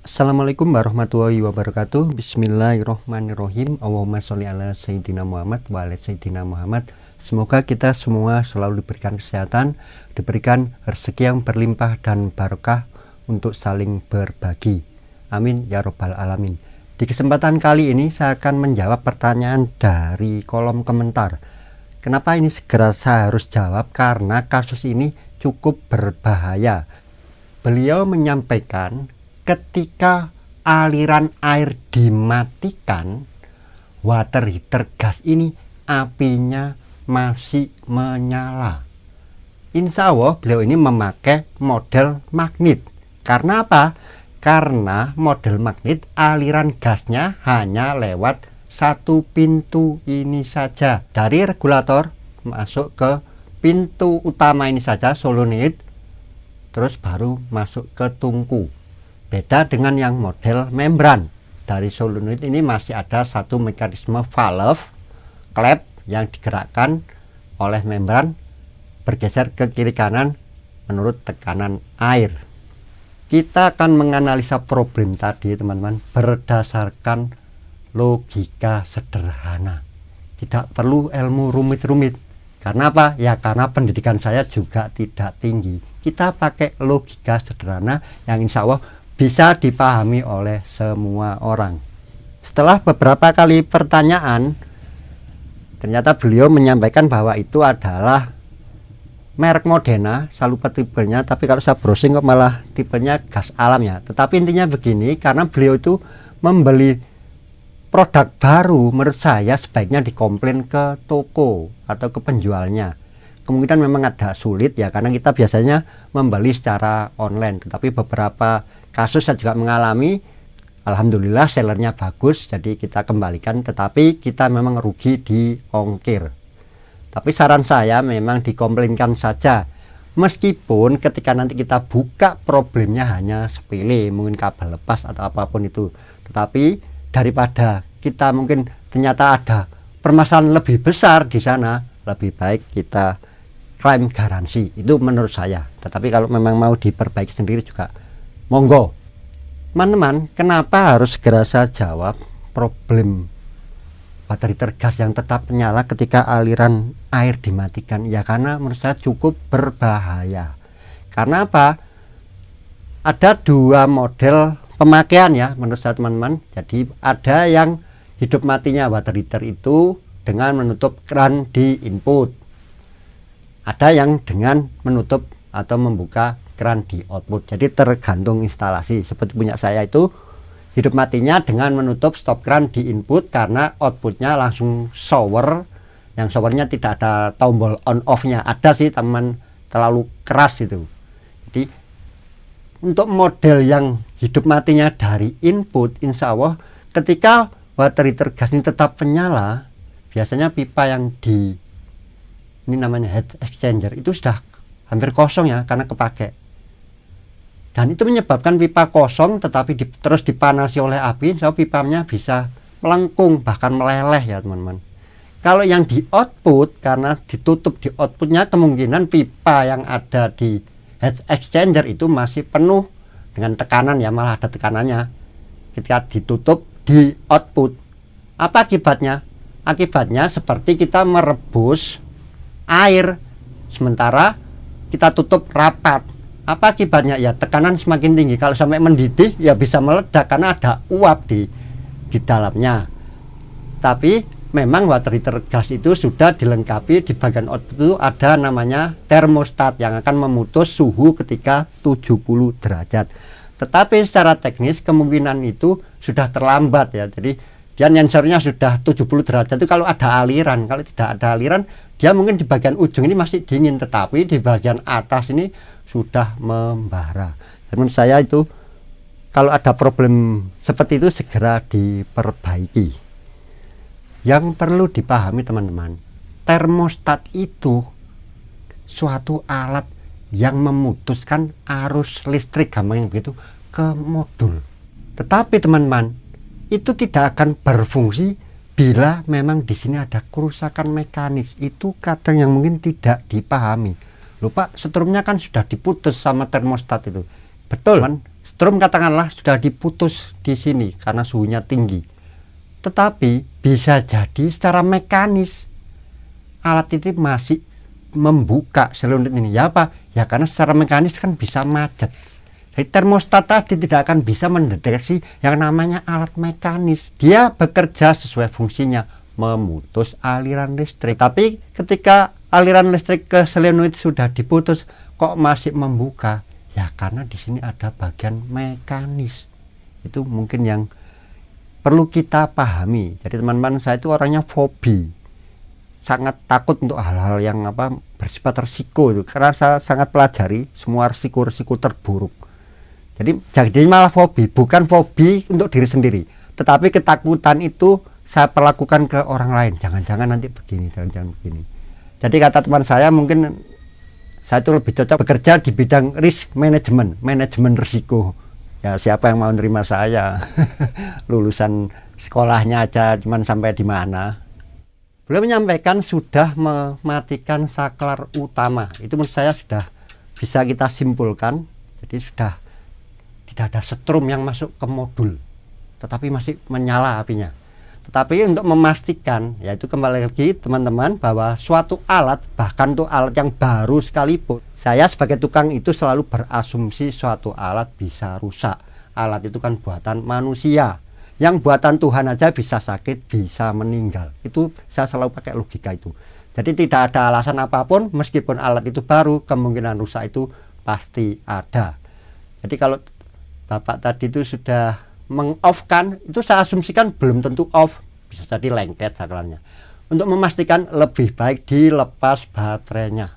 Assalamualaikum warahmatullahi wabarakatuh. Bismillahirrohmanirrohim. Allahumma sholli ala Sayyidina Muhammad wa ala Sayyidina Muhammad. Semoga kita semua selalu diberikan kesehatan, diberikan rezeki yang berlimpah dan barokah untuk saling berbagi. Amin ya robbal alamin. Di kesempatan kali ini saya akan menjawab pertanyaan dari kolom komentar. Kenapa ini segera saya harus jawab? Karena kasus ini cukup berbahaya. Beliau menyampaikan ketika aliran air dimatikan, water heater gas ini apinya masih menyala. Insya Allah beliau ini memakai model magnet. Karena apa? Karena model magnet aliran gasnya hanya lewat satu pintu ini saja. Dari regulator masuk ke pintu utama ini saja, solenoid, terus baru masuk ke tungku. Beda dengan yang model membran. Dari solenoid ini masih ada satu mekanisme valve klep yang digerakkan oleh membran bergeser ke kiri kanan menurut tekanan air. Kita akan menganalisa problem tadi teman-teman berdasarkan logika sederhana. Tidak perlu ilmu rumit-rumit. Karena apa? Ya karena pendidikan saya juga tidak tinggi. Kita pakai logika sederhana yang insya Allah bisa dipahami oleh semua orang. Setelah beberapa kali pertanyaan, ternyata beliau menyampaikan bahwa itu adalah merek Modena, saya lupa tipenya, tapi kalau saya browsing kok malah tipenya gas alam ya. Tetapi intinya begini, karena beliau itu membeli produk baru, menurut saya sebaiknya dikomplain ke toko atau ke penjualnya. Kemungkinan memang ada sulit ya, karena kita biasanya membeli secara online, tetapi beberapa kasus saya juga mengalami, alhamdulillah sellernya bagus, jadi kita kembalikan, tetapi kita memang rugi di ongkir. Tapi saran saya memang dikomplainkan saja, meskipun ketika nanti kita buka problemnya hanya sepele, mungkin kabel lepas atau apapun itu, tetapi daripada kita mungkin ternyata ada permasalahan lebih besar di sana, lebih baik kita klaim garansi. Itu menurut saya. Tetapi kalau memang mau diperbaiki sendiri juga monggo. Teman-teman, kenapa harus segera saya jawab problem baterai tergas yang tetap menyala ketika aliran air dimatikan? Ya karena menurut saya cukup berbahaya. Karena apa? Ada dua model pemakaian ya menurut saya teman-teman. Jadi ada yang hidup matinya water heater itu dengan menutup keran di input. Ada yang dengan menutup atau membuka keran di output. Jadi tergantung instalasi. Seperti punya saya itu hidup matinya dengan menutup stop keran di input karena outputnya langsung shower. Yang showernya tidak ada tombol on off nya. Ada sih teman, terlalu keras itu. Jadi untuk model yang hidup matinya dari input, insya Allah ketika water heater gas ini tetap menyala, biasanya pipa yang di ini namanya heat exchanger itu sudah hampir kosong ya karena kepake. Dan itu menyebabkan pipa kosong tetapi terus dipanasi oleh api, so pipanya bisa melengkung bahkan meleleh ya teman-teman. Kalau yang di output, karena ditutup di outputnya, kemungkinan pipa yang ada di heat exchanger itu masih penuh dengan tekanan ya, malah ada tekanannya. Ketika ditutup di output, apa akibatnya? Akibatnya seperti kita merebus air sementara kita tutup rapat. Apa akibatnya? Ya tekanan semakin tinggi. Kalau sampai mendidih ya bisa meledak karena ada uap di dalamnya. Tapi memang water heater gas itu sudah dilengkapi di bagian output itu ada namanya termostat yang akan memutus suhu ketika 70 derajat. Tetapi secara teknis kemungkinan itu sudah terlambat ya. Jadi dia sensornya sudah 70 derajat itu kalau ada aliran. Kalau tidak ada aliran, dia mungkin di bagian ujung ini masih dingin, tetapi di bagian atas ini sudah membara. Menurut saya itu kalau ada problem seperti itu segera diperbaiki. Yang perlu dipahami teman-teman, termostat itu suatu alat yang memutuskan arus listrik, gampang begitu, ke modul. Tetapi teman-teman, itu tidak akan berfungsi bila memang di sini ada kerusakan mekanis. Itu kadang yang mungkin tidak dipahami. Lupa setrumnya kan sudah diputus sama termostat itu. Betul kan? Strom katakanlah sudah diputus di sini karena suhunya tinggi. Tetapi bisa jadi secara mekanis alat itu masih membuka selunit ini. Ya apa? Ya karena secara mekanis kan bisa macet. Jadi termostat tadi tidak akan bisa mendeteksi yang namanya alat mekanis. Dia bekerja sesuai fungsinya, memutus aliran listrik. Tapi ketika aliran listrik ke selenoid sudah diputus, kok masih membuka? Ya karena di sini ada bagian mekanis. Itu mungkin yang perlu kita pahami. Jadi teman-teman, saya itu orangnya fobi, sangat takut untuk hal-hal yang bersifat resiko itu, karena saya sangat pelajari semua resiko-resiko terburuk. Jadi malah fobi, bukan fobi untuk diri sendiri, tetapi ketakutan itu saya perlakukan ke orang lain. Jangan-jangan nanti begini, jangan-jangan begini. Jadi kata teman saya, mungkin saya itu lebih cocok bekerja di bidang risk management, manajemen risiko. Ya siapa yang mau nerima saya? Lulusan sekolahnya aja cuman sampai di mana. Beliau menyampaikan sudah mematikan saklar utama. Itu menurut saya sudah bisa kita simpulkan. Jadi sudah tidak ada setrum yang masuk ke modul, tetapi masih menyala apinya. Tetapi untuk memastikan, yaitu kembali lagi teman-teman, bahwa suatu alat, bahkan untuk alat yang baru sekalipun, saya sebagai tukang itu selalu berasumsi suatu alat bisa rusak. Alat itu kan buatan manusia, yang buatan Tuhan aja bisa sakit, bisa meninggal. Itu saya selalu pakai logika itu. Jadi tidak ada alasan apapun, meskipun alat itu baru, kemungkinan rusak itu pasti ada. Jadi kalau Bapak tadi itu sudah meng-off-kan, itu saya asumsikan belum tentu off, bisa jadi lengket saklarnya. Untuk memastikan lebih baik dilepas baterainya.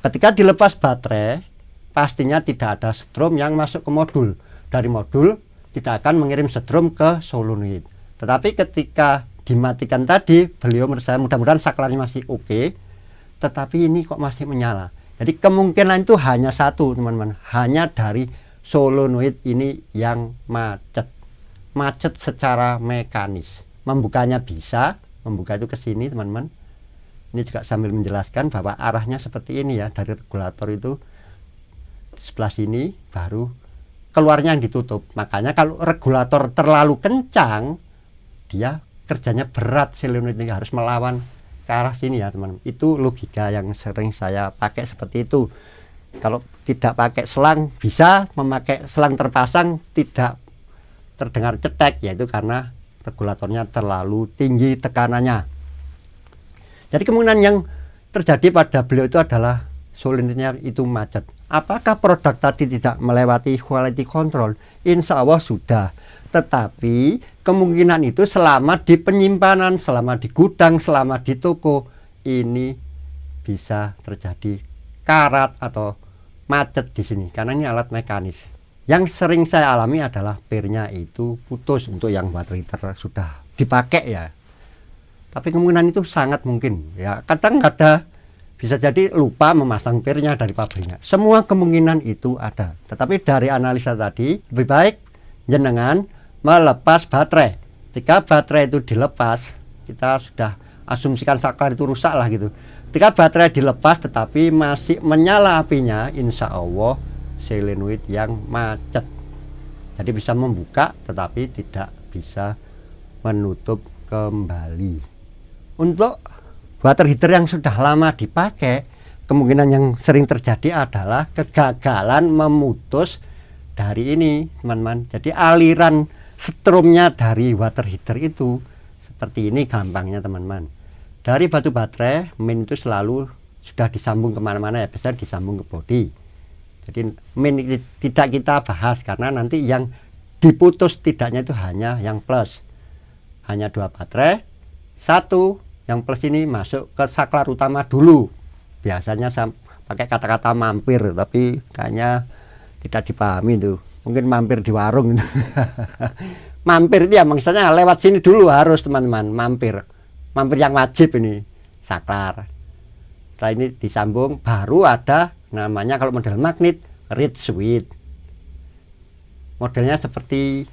Ketika dilepas baterai, pastinya tidak ada strom yang masuk ke modul. Dari modul tidak akan mengirim strom ke solenoid. Tetapi ketika dimatikan tadi, beliau menurut saya mudah-mudahan saklarnya masih oke, tetapi ini kok masih menyala. Jadi kemungkinan itu hanya satu teman-teman, hanya dari solenoid ini yang macet secara mekanis. Membukanya bisa, membuka itu ke sini teman-teman. Ini juga sambil menjelaskan bahwa arahnya seperti ini ya, dari regulator itu sebelah sini baru keluarnya yang ditutup. Makanya kalau regulator terlalu kencang, dia kerjanya berat, solenoid ini harus melawan ke arah sini ya teman-teman. Itu logika yang sering saya pakai seperti itu. Kalau tidak pakai selang, bisa memakai selang terpasang tidak terdengar cetek, yaitu karena regulatornya terlalu tinggi tekanannya. Jadi kemungkinan yang terjadi pada beliau itu adalah solenoidnya itu macet. Apakah produk tadi tidak melewati quality control? Insya Allah sudah. Tetapi kemungkinan itu selama di penyimpanan, selama di gudang, selama di toko, ini bisa terjadi karat atau macet di sini, karena ini alat mekanis. Yang sering saya alami adalah pirnya itu putus untuk yang water heater sudah dipakai ya. Tapi kemungkinan itu sangat mungkin ya. Kadang ada, bisa jadi lupa memasang pirnya dari pabriknya. Semua kemungkinan itu ada. Tetapi dari analisa tadi, lebih baik jenengan melepas baterai. Ketika baterai itu dilepas, kita sudah asumsikan saklar itu rusak lah gitu. Ketika baterai dilepas tetapi masih menyala apinya, insya Allah solenoid yang macet. Jadi bisa membuka tetapi tidak bisa menutup kembali. Untuk water heater yang sudah lama dipakai, kemungkinan yang sering terjadi adalah kegagalan memutus dari ini teman-teman. Jadi aliran stromnya dari water heater itu seperti ini gampangnya teman-teman. Dari batu baterai, main itu selalu sudah disambung kemana-mana ya, biasanya disambung ke bodi. Jadi main tidak kita bahas karena nanti yang diputus tidaknya itu hanya yang plus. Hanya 2 baterai, 1 yang plus ini masuk ke saklar utama dulu. Biasanya saya pakai kata-kata mampir, tapi kayaknya tidak dipahami itu. Mungkin mampir di warung. Mampir itu ya maksudnya lewat sini dulu harus teman-teman, mampir yang wajib ini saklar. Setelah ini disambung baru ada namanya, kalau model magnet, reed switch. Modelnya seperti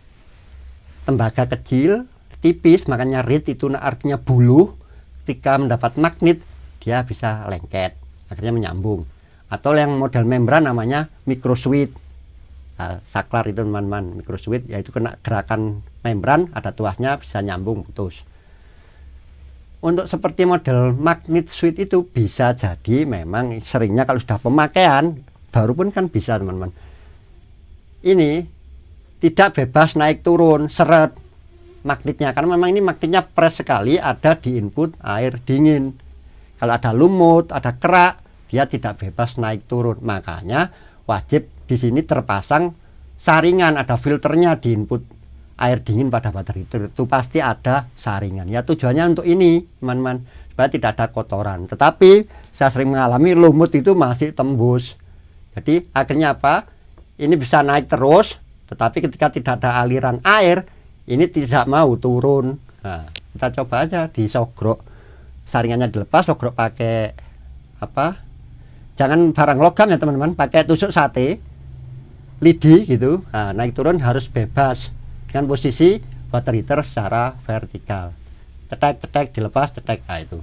tembaga kecil tipis, makanya reed itu artinya buluh. Ketika mendapat magnet dia bisa lengket, akhirnya menyambung. Atau yang model membran namanya micro switch. saklar itu teman-teman, microswitch, yaitu kena gerakan membran, ada tuasnya, bisa nyambung putus. Untuk seperti model magnet switch itu bisa jadi memang seringnya kalau sudah pemakaian baru pun kan bisa teman-teman. Ini tidak bebas naik turun seret magnetnya, karena memang ini magnetnya press sekali, ada di input air dingin. Kalau ada lumut, ada kerak, dia tidak bebas naik turun. Makanya wajib di sini terpasang saringan, ada filternya di input air dingin pada baterai itu pasti ada saringan. Ya tujuannya untuk ini teman-teman, supaya tidak ada kotoran. Tetapi saya sering mengalami lumut itu masih tembus. Jadi akhirnya apa? Ini bisa naik terus, tetapi ketika tidak ada aliran air, ini tidak mau turun. Nah, kita coba aja disogrok. Saringannya dilepas, sogrok pakai apa? Jangan barang logam ya teman-teman, pakai tusuk sate, lidi gitu. Nah, naik turun harus bebas dengan posisi water heater secara vertikal. Cetek-cetek dilepas, cetek. Nah, itu.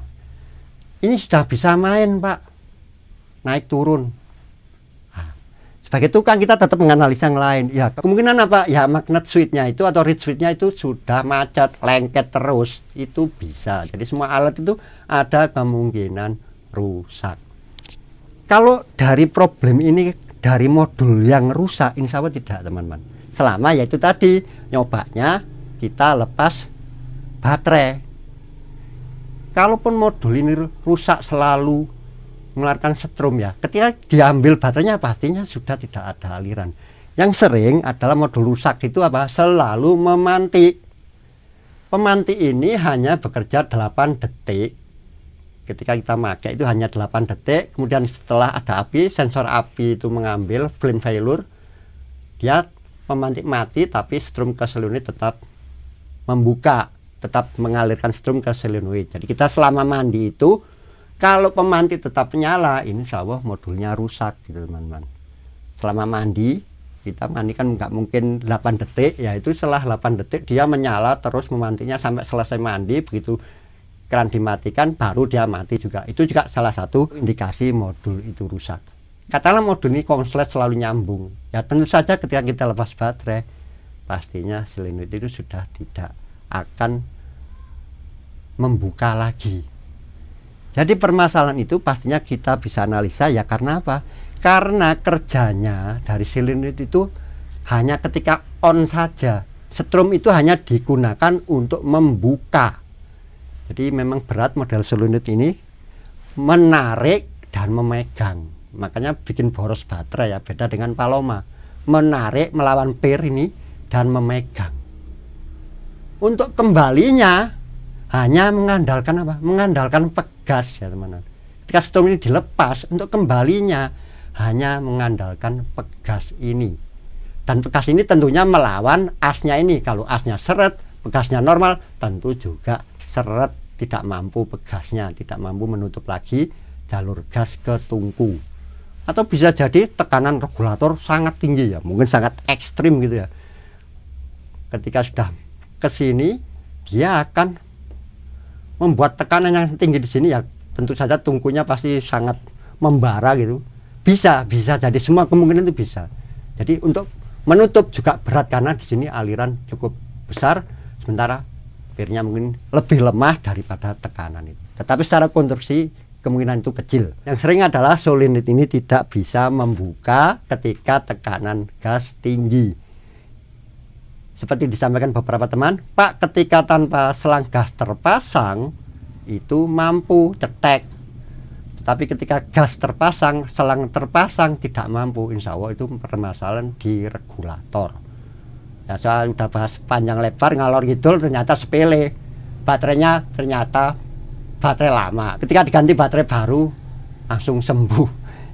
Ini sudah bisa main, Pak. Naik turun. Sebagai tukang kita tetap menganalisa yang lain. Ya, kemungkinan apa? Ya magnet switch-nya itu atau reed switch-nya itu sudah macet, lengket terus. Itu bisa. Jadi semua alat itu ada kemungkinan rusak. Kalau dari problem ini dari modul yang rusak, insya Allah tidak teman-teman. Selama yaitu tadi nyobanya kita lepas baterai. Kalaupun modul ini rusak selalu mengeluarkan setrum ya, ketika diambil baterainya pastinya sudah tidak ada aliran. Yang sering adalah modul rusak itu apa? Selalu memantik. Pemantik ini hanya bekerja 8 detik. Ketika kita pakai itu hanya 8 detik. Kemudian setelah ada api, sensor api itu mengambil flame failure, dia pemantik mati, tapi strum ke solenoid tetap membuka, tetap mengalirkan strum ke solenoid. Jadi kita selama mandi itu, kalau pemantik tetap nyala, insya Allah modulnya rusak gitu teman-teman. Selama mandi, kita mandi kan nggak mungkin 8 detik, yaitu setelah 8 detik dia menyala terus memantiknya sampai selesai mandi. Begitu keran dimatikan baru dia mati juga. Itu juga salah satu indikasi modul itu rusak. Katakanlah modul ini konslet selalu nyambung, ya tentu saja ketika kita lepas baterai, pastinya solenoid itu sudah tidak akan membuka lagi. Jadi permasalahan itu pastinya kita bisa analisa ya, karena apa? Karena kerjanya dari solenoid itu hanya ketika on saja. Setrum itu hanya digunakan untuk membuka. Jadi memang berat model solenoid ini menarik dan memegang. Makanya bikin boros baterai ya, beda dengan Paloma. Menarik melawan pair ini dan memegang. Untuk kembalinya hanya mengandalkan apa? Mengandalkan pegas ya teman-teman. Ketika setrum ini dilepas, untuk kembalinya hanya mengandalkan pegas ini. Dan pegas ini tentunya melawan asnya ini. Kalau asnya seret, pegasnya normal, tentu juga seret, tidak mampu pegasnya, tidak mampu menutup lagi jalur gas ke tungku. Atau bisa jadi tekanan regulator sangat tinggi ya, mungkin sangat ekstrim gitu ya. Ketika sudah ke sini, dia akan membuat tekanan yang tinggi di sini ya, tentu saja tungkunya pasti sangat membara gitu. Bisa jadi, semua kemungkinan itu bisa. Jadi untuk menutup juga berat karena di sini aliran cukup besar, sementara airnya mungkin lebih lemah daripada tekanan itu. Tetapi secara konstruksi kemungkinan itu kecil. Yang sering adalah solenoid ini tidak bisa membuka ketika tekanan gas tinggi. Seperti disampaikan beberapa teman, Pak, ketika tanpa selang gas terpasang itu mampu cetek, tapi ketika gas terpasang, selang terpasang tidak mampu. Insya Allah itu permasalahan di regulator. Ya, saya udah bahas panjang lebar ngalor ngidul, ternyata sepele. Baterainya ternyata baterai lama. Ketika diganti baterai baru langsung sembuh.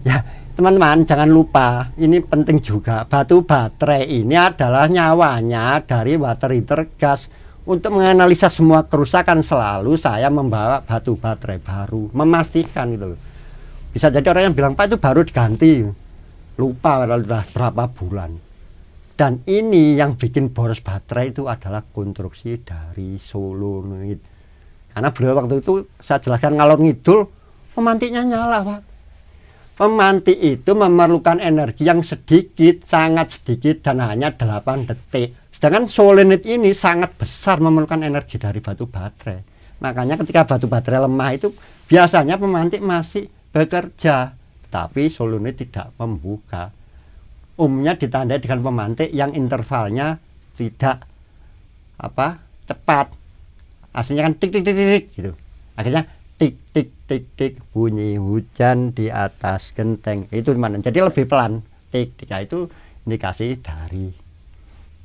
Ya, teman-teman jangan lupa, ini penting juga, batu baterai ini adalah nyawanya dari water heater gas. Untuk menganalisa semua kerusakan selalu saya membawa batu baterai baru, memastikan itu. Bisa jadi orang yang bilang, Pak itu baru diganti, lupa sudah berapa bulan. Dan ini yang bikin boros baterai itu adalah konstruksi dari solenoid. Karena beliau waktu itu saya jelaskan ngalor ngidul, pemantiknya nyala Pak. Pemantik itu memerlukan energi yang sedikit, sangat sedikit, dan hanya 8 detik. Sedangkan solenit ini sangat besar memerlukan energi dari batu baterai. Makanya ketika batu baterai lemah itu biasanya pemantik masih bekerja, tapi solenit tidak membuka. Umumnya ditandai dengan pemantik yang intervalnya tidak cepat. Aslinya kan tik tik tik tik gitu. Akhirnya tik tik tik tik bunyi hujan di atas genteng itu mana, jadi lebih pelan tik tik. Itu indikasi dari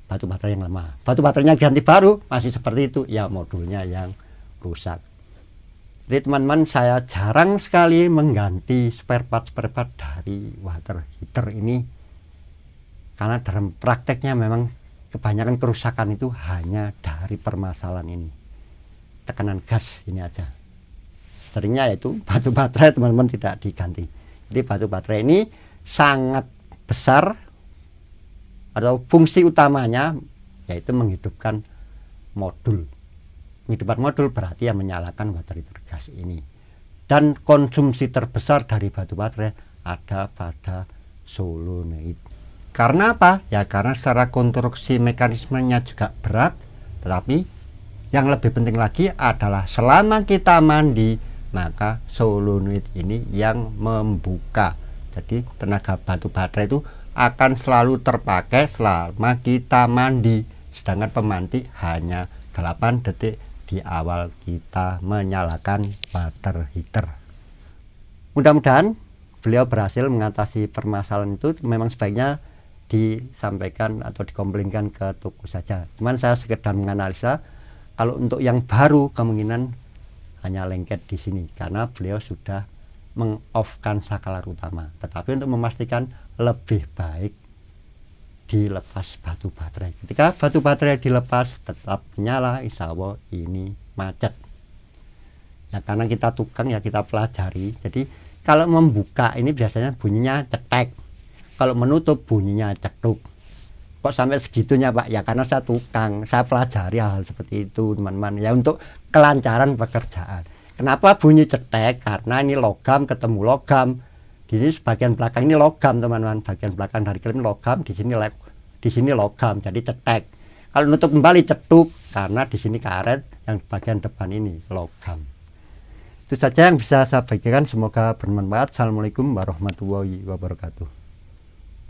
batu baterai yang lemah. Batu baterainya ganti baru masih seperti itu ya, modulnya yang rusak. Jadi teman-teman, saya jarang sekali mengganti spare part dari water heater ini karena dalam prakteknya memang kebanyakan kerusakan itu hanya dari permasalahan ini, tekanan gas ini aja. Seringnya yaitu batu baterai teman-teman tidak diganti. Jadi batu baterai ini sangat besar, atau fungsi utamanya yaitu menghidupkan modul. Menghidupkan modul berarti yang menyalakan water heater gas ini. Dan konsumsi terbesar dari batu baterai ada pada solenoid. Karena apa? Ya karena secara konstruksi mekanismenya juga berat, tetapi yang lebih penting lagi adalah selama kita mandi, maka solenoid ini yang membuka. Jadi tenaga batu baterai itu akan selalu terpakai selama kita mandi, sedangkan pemantik hanya 8 detik di awal kita menyalakan water heater. Mudah-mudahan beliau berhasil mengatasi permasalahan itu. Memang sebaiknya disampaikan atau dikomplainkan ke toko saja. Cuman saya sekedar menganalisa, kalau untuk yang baru kemungkinan hanya lengket di sini karena beliau sudah meng-off-kan saklar utama. Tetapi untuk memastikan lebih baik dilepas batu baterai. Ketika batu baterai dilepas tetap nyala, insya Allah ini macet. Ya karena kita tukang ya kita pelajari. Jadi kalau membuka ini biasanya bunyinya cetek, kalau menutup bunyinya cetuk. Kok sampai segitunya Pak? Ya karena saya tukang, saya pelajari hal seperti itu teman-teman ya, untuk kelancaran pekerjaan. Kenapa bunyi cetek? Karena ini logam ketemu logam. Di sini bagian belakang ini logam teman-teman, bagian belakang dari klem logam, di sini logam, jadi cetek. Kalau nutup kembali cetuk karena di sini karet, yang bagian depan ini logam. Itu saja yang bisa saya bagikan, semoga bermanfaat. Assalamualaikum warahmatullahi wabarakatuh.